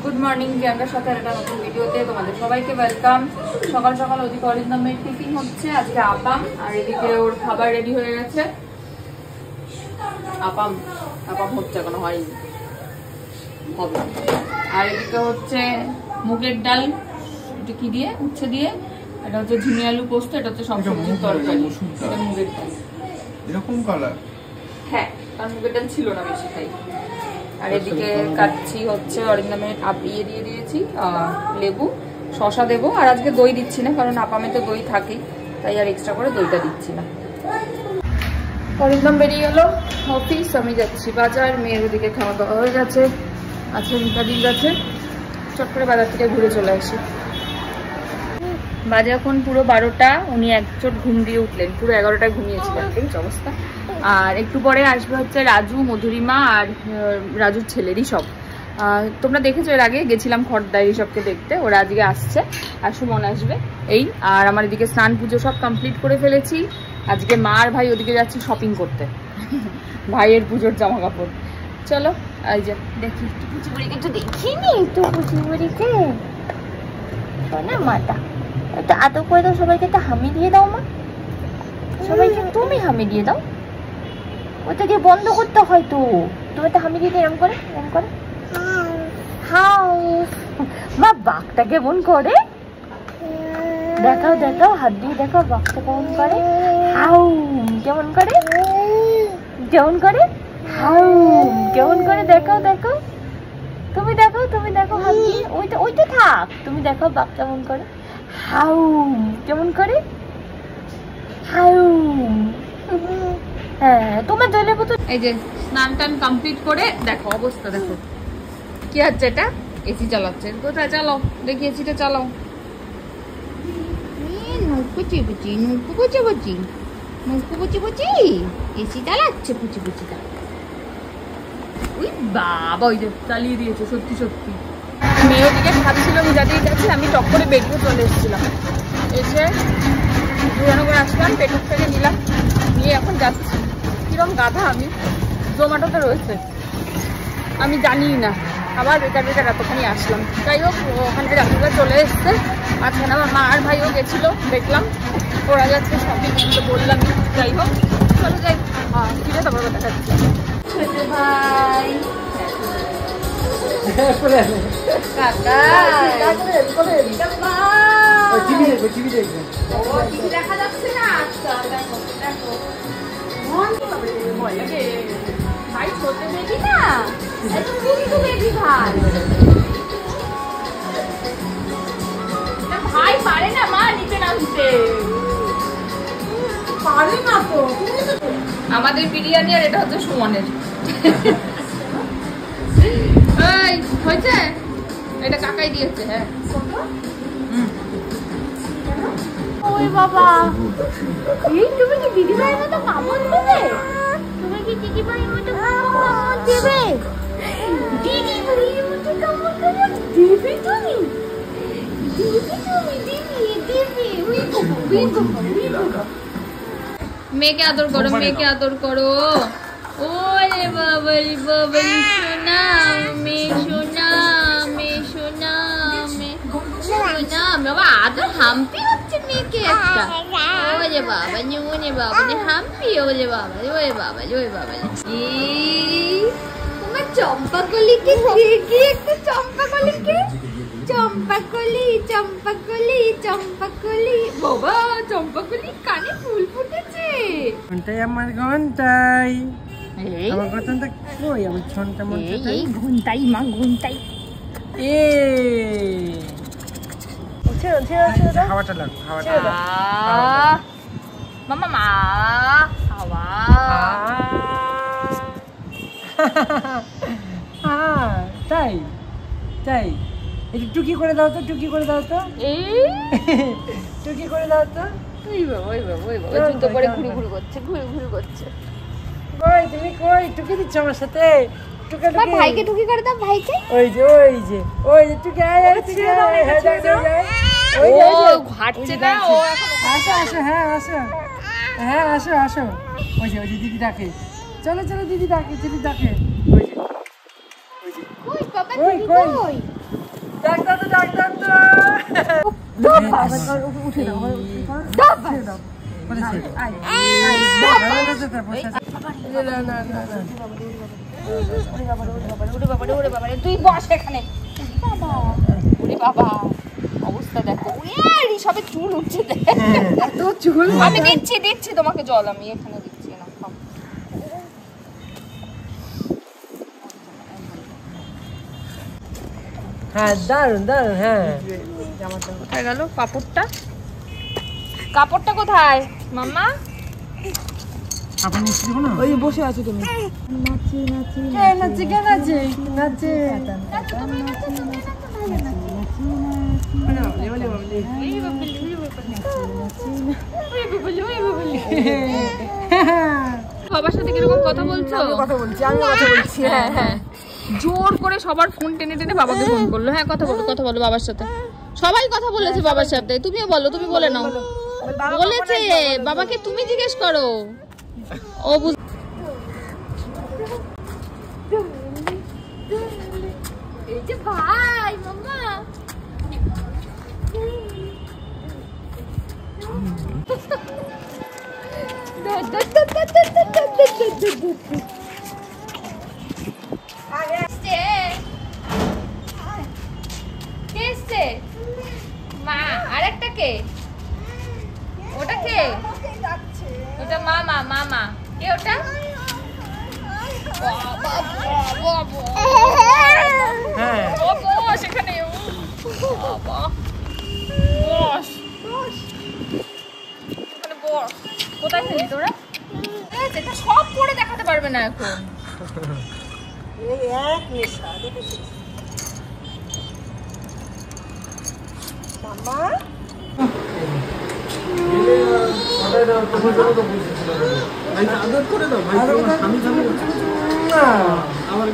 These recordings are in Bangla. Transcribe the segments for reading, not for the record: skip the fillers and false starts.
গুড মর্নিং প্রিয়াঙ্কার সাথে একটা নতুন ভিডিওতে তোমাদের সবাইকে ওয়েলকাম। সকাল সকাল ওদিকে অরিন্দমের টিফিন হচ্ছে, আজকে আপাম, আর এদিকে ওর খাবার রেডি হয়ে গেছে। আপাম আপাম হচ্ছে, এখনো হয়নি, হবে। আর এদিকে হচ্ছে মুগের ডাল, এটা কি দিয়ে, উচ্ছে দিয়ে, এটা হচ্ছে ঝিঙে আলু পোস্ত, এটা হচ্ছে সব সবজির তরকারি। এটা মুগের ডাল এরকম কালার, হ্যাঁ, কারণ মুগের ডাল ছিল না বেশি খাই। আর এদিকে কাচ্ছি হচ্ছে অরিন্দমের ইয়ে দিয়ে দিয়েছি, লেবু শশা দেবো। আর আজকে দই দিচ্ছি না, কারণ আপামে তো দই থাকেই, তাই আর এক্সট্রা করে দইটা দিচ্ছি না। অরিন্দম বেরিয়ে গেল অফিস, আমি যাচ্ছি বাজার। মেয়ের ওদিকে খাওয়া দাওয়া হয়ে গেছে, আছে মিতাদির কাছে। চট করে বাজার থেকে ঘুরে চলে আসি। বাজে এখন পুরো 12টা, উনি এক চোট ঘুম দিয়ে উঠলেন, পুরো 11টায় ঘুমিয়েছিলেন, এই অবস্থা। আর একটু পরে আসবে হচ্ছে রাজু, মধুরিমা আর রাজুর ছেলেরই সব। তোমরা দেখেছো, এর আগে গেছিলাম খড়দাই সবকে দেখতে, ওরা আজকে আসছে, আর সুমন আসবে এই। আর আমার এদিকে স্নান পুজো সব কমপ্লিট করে ফেলেছি। আজকে মা আর ভাই ওদিকে যাচ্ছে শপিং করতে, ভাইয়ের পুজোর জামা কাপড়। চলো এই যে দেখি পুচিবুড়িকে, একটু দেখিনি একটু পুচিবুড়িকে, শোনা মাটা এটা আদর করে দাও, সবাইকে একটা হামি দিয়ে দাও মা, সবাইকে তুমি হামি দিয়ে দাও। ওটা দিয়ে বন্ধ করতে হয় তো, তুমি একটা হামি দিয়ে এরম করে, এরম করে হাউ। মা বাঘটা কেমন করে দেখাও, দেখাও হাত দিয়ে দেখাও, বাঘটা কেমন করে হাউ, কেমন করে, কেমন করে হাউ, কেমন করে দেখাও, দেখাও তুমি, দেখাও তুমি, দেখাও হাত দিয়ে, ওইটা ওইটা থাক, তুমি দেখাও বাঘ কেমন করে হাউ, কেমন করে হাউ। হ্যাঁ, তোমার জলের বোতল। এই যে স্নান টান কমপ্লিট করে দেখো অবস্থা, দেখো কি হচ্ছে, এটা এসি চালাচ্ছে। কোথায় চালাও দেখি, এসিটা চালাও। পুচি পুচি নুকু পুচি পুচি নুকু পুচি পুচি এসি চালাচ্ছে, পুচি পুচি। ওই বাবা, ওই যে চালিয়ে দিয়েছে, সত্যি সত্যি। মেয়ে ওদিকে খাচ্ছিল, মিজাদির কাছে, আমি টক করে বেরিয়ে চলে এসেছিলাম। এসে দুজনে করে আসলাম, পেটুক থেকে নিলাম, নিয়ে এখন যাচ্ছি। কিরম গাধা আমি, জোম্যাটোতে রয়েছে, আমি জানি না, আবার বেকার বেকার এতখানি আসলাম। যাই হোক, ওখান থেকে রাত্রিটা চলে এসছে। মাঝখানে আমার মা আর ভাইও গেছিলো, দেখলাম ওরা যাচ্ছে শপিং, বললাম। যাই হোক, চলো যাই, ফিরে তারপর দেখা যাচ্ছে। ছোট ভাই কাকা দেখা যাচ্ছে না। আচ্ছা দেখো দেখো, ভাই ছোট বেবি না, কিন্তু বেবি ভাই, ভাই পারে না মা নিচে নামতে, পারে না তো। আমাদের বিরিয়ানি, আর এটা হচ্ছে সুমনের। এই হয়েছে, এটা কাকাই দিয়েছে। হ্যাঁ, ওই বাবা, এই তুমি কি দিদি ভাইয়ের মতো কামড় দেবে? তুমি কি দিদি ভাইয়ের মতো কামড় দেবে? দিদি ভাইয়ের মতো কামড় দেবে? দেবে তুমি? দেবে তুমি? দিদি দেবে? ওই বাবা, ওই বাবা, ওই বাবা। মেয়েকে আদর করো, মেয়েকে আদর করো। ওরে বাবা রে বাবা, সোনা মেয়ে, সোনা মেয়ে, সোনা মেয়ে, সোনা বাবা, আদর হাম্পি হচ্ছে মেয়েকে একটা। ওরে বাবা, ওরে বাবা হাম্পি, ওরে বাবা, ওরে বাবা, ওরে বাবা। এই তোমার চম্পাকলিকে কি একটা, চম্পাকলিকে, চম্পাকলি, চম্পাকলি, চম্পাকলি, বাবা চম্পাকলি কানে ফুল ফুটেছে। ঘন্টাই আমার ঘন্টাই, আমার ঘন্টা কই, আমার ছনটা মনটা, এই ঘন্টাই মা, ঘন্টাই। হাওয়াটা লাগ, হাওয়াটা মামা মা হাওয়া। তাই তাই, একটু টুকি করে দাও তো, টুকি করে দাও তো, এই টুকি করে দাও তো। ওই বাবা, ওই বাবা, ওই বাবা, জুতো পরে ঘুরে ঘুরে করছে, ঘুরে ঘুরে করছে। কই তুমি, কই টুকি দিচ্ছ আমার সাথে? টুকা টুকি, ভাইকে টুকি করে দাও, ভাইকে। ওই যে ওই যে ওই যে টুকি, আয় আয় টুকি, আয় হ্যাঁ, যাও যাও যাও। ওই যে ঘাটছে না ও, আসো আসো, হ্যাঁ আসো, হ্যাঁ আসো আসো। ওই যে দিদি ডাকে, চলো চলো, দিদি ডাকে, দিদি ডাকে। ওই যে কই বাবা, কই দিদি কই কই? ডাক্তার তো ডাক্তার তো উঠে দাও তুই বস এখানে। বাবা অবস্থা দেখো, সবে চুল উঠছে, চুল। আমি দিচ্ছি তোমাকে জল, আমি এখানে দিচ্ছি না। হ্যাঁ দারুন দারুন। হ্যাঁ কোথায় গেল কাপড়টা কোথায় মাম্মা? ওই বসে আছো তুমি। বাবার সাথে কিরকম কথা বলছো? আমি কথা বলছি। হ্যাঁ জোর করে সবার ফোন টেনে টেনে বাবাকে ফোন করলো। হ্যাঁ কথা বলো বাবার সাথে। সবাই কথা বলেছে বাবার সাথে, তুমিও বলো, তুমি বলে নাও। বলেছে বাবাকে, তুমি জিজ্ঞেস করো। ও এই যে ভাই মাম্মা মা আর একটা কে? ওটা কে? ওটা মামা কে ওটা? সেখানে কোথায় খেলি তোরা? সব করে দেখাতে পারবে না এখন। আদর করে দাও ভাই, স্বামী আমার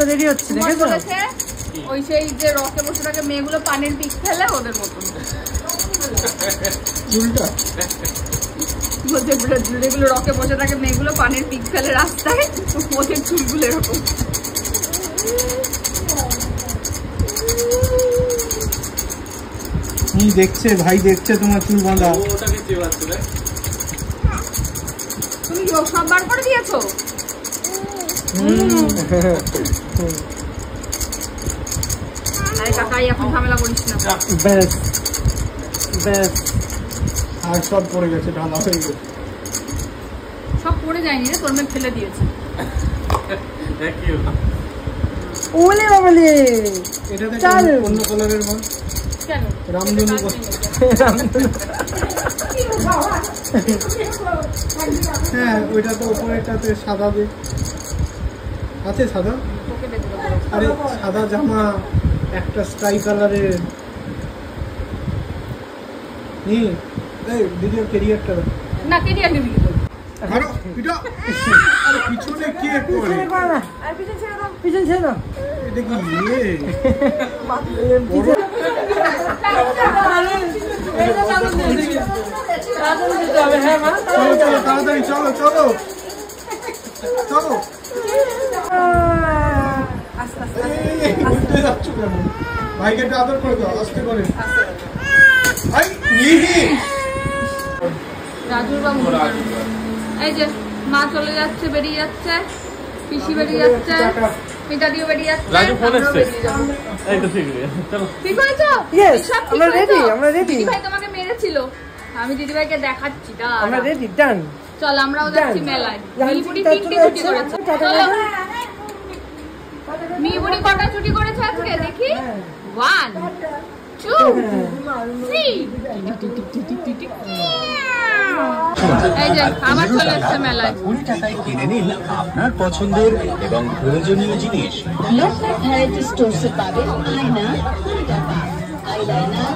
দেরি হচ্ছে। ওই সেই যে রকে বসে থাকে মেয়েগুলো পানির পিক ফেলে, ওদের মতন যেগুলো রকে বসে থাকে মেয়েগুলো পানির পিক ফেলে রাস্তায়, ওদের চুলগুলো এরকম। দেখছে ভাই, দেখছে তোমার চুল বাঁধা। তুমি সব বার করে দিয়েছো? আরে কাকাই এখন ঝামেলা করিস না। ব্যাস আর সব পড়ে গেছে, ঢালা হয়ে গেছে। সব পড়ে যায়নি রে, তোর মেয়ে ফেলে দিয়েছে। ওলে বাবালে, এটা দেখো অন্য কালারের বল। কেন? রামধনু। হ্যাঁ ওইটা তো উপরেরটাতে সাদা আছে, সাদা। আরে সাদা জামা একটা স্কাই কালারের। দিদি ক্যারিয়ারটা না, ক্যারিয়ার নিবি কি? আরে পিছনে কে করে? পিছন ছেড়ে দাও। এটা কি তাড়াতাড়ি চলো। যাচ্ছ কেন? ভাইকে আদর করে দাও, আস্তে করে। রাজুর বাবু এই যে মা চলে যাচ্ছে, বেরিয়ে যাচ্ছে, পিসি বেরিয়ে যাচ্ছে, মিতাদিও বেরিয়ে যাচ্ছে। রাজু ফোন এসেছে, এই তো ঠিক আছে, চলো। ঠিক হয়েছে? ইয়েস, আমরা রেডি। ভাই তোমাকে মেরেছিল, আমি দিদিভাইকে দেখাচ্ছি। আমরা রেডি, ডান। চল আমরাও যাচ্ছি মেলায়। মিবুড়ি 3টে ছুটি করেছে। চলো মিবুড়ি কটা ছুটি করেছে আজকে দেখি? 1 2 3। এই যে আবার চলে এসেছে মেলায়। 20 টাকায় কিনে নিন আপনার পছন্দের এবং প্রয়োজনীয় জিনিস। লোকনাথ ভ্যারাইটি স্টোরসে পাবেন আয়না, আইলাইনার,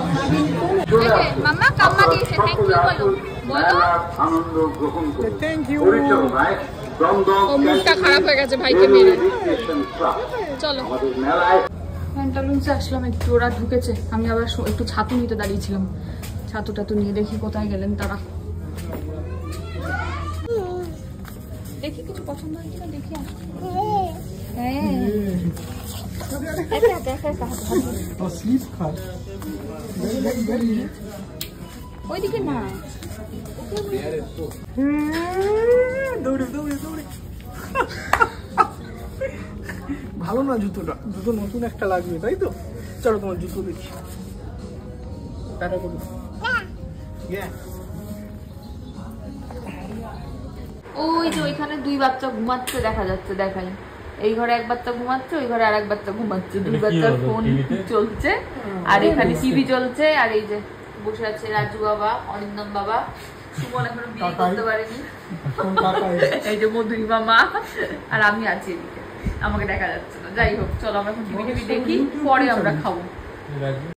মাম্মা কাম্মা দিয়েছে। থ্যাংক ইউ বলো বলো। আনন্দ গ্রহণ করুন। Thank you. পরিচালনায় দমদম ও মুখটা খারাপ হয়ে গেছে ভাইকে মেরে। রিক্রিয়েশন ক্লাব চলো আমাদের মেলায় প্যান্টালুন্সে আসলাম একটু, ওরা ঢুকেছে। আমি আবার একটু ছাতু নিতে দাঁড়িয়েছিলাম। ছাতুটা তো নিয়ে দেখি কোথায় গেলেন তারা। দেখি কিছু পছন্দ হয় কিনা দেখি। হ্যাঁ ও স্লিপ খাট ওইদিকে না। দৌড়ে দৌড়ে দৌড়ে। ভালো না জুতোটা? জুতো নতুন একটা লাগবে তাই তো? চলো তোমার জুতো দেখি। টাটা করো। ওই যে ওইখানে 2 বাচ্চা ঘুমাচ্ছে দেখা যাচ্ছে, দেখাই। এই ঘরে এক বাচ্চা ঘুমাচ্ছে, ওই ঘরে আরেক বাচ্চা ঘুমাচ্ছে। 2 বাচ্চার ফোন চলছে আর এখানে টিভি চলছে। আর এই যে বসে আছে রাজু বাবা, অরিন্দম বাবা। সুমন এখনো বিয়ে করতে পারেনি। এই যে মধুরিমা মা আর আমি আছি এদিকে, আমাকে দেখা যাচ্ছে না। যাই হোক চলো আমরা এখন টিভি দেখি, পরে আমরা খাবো।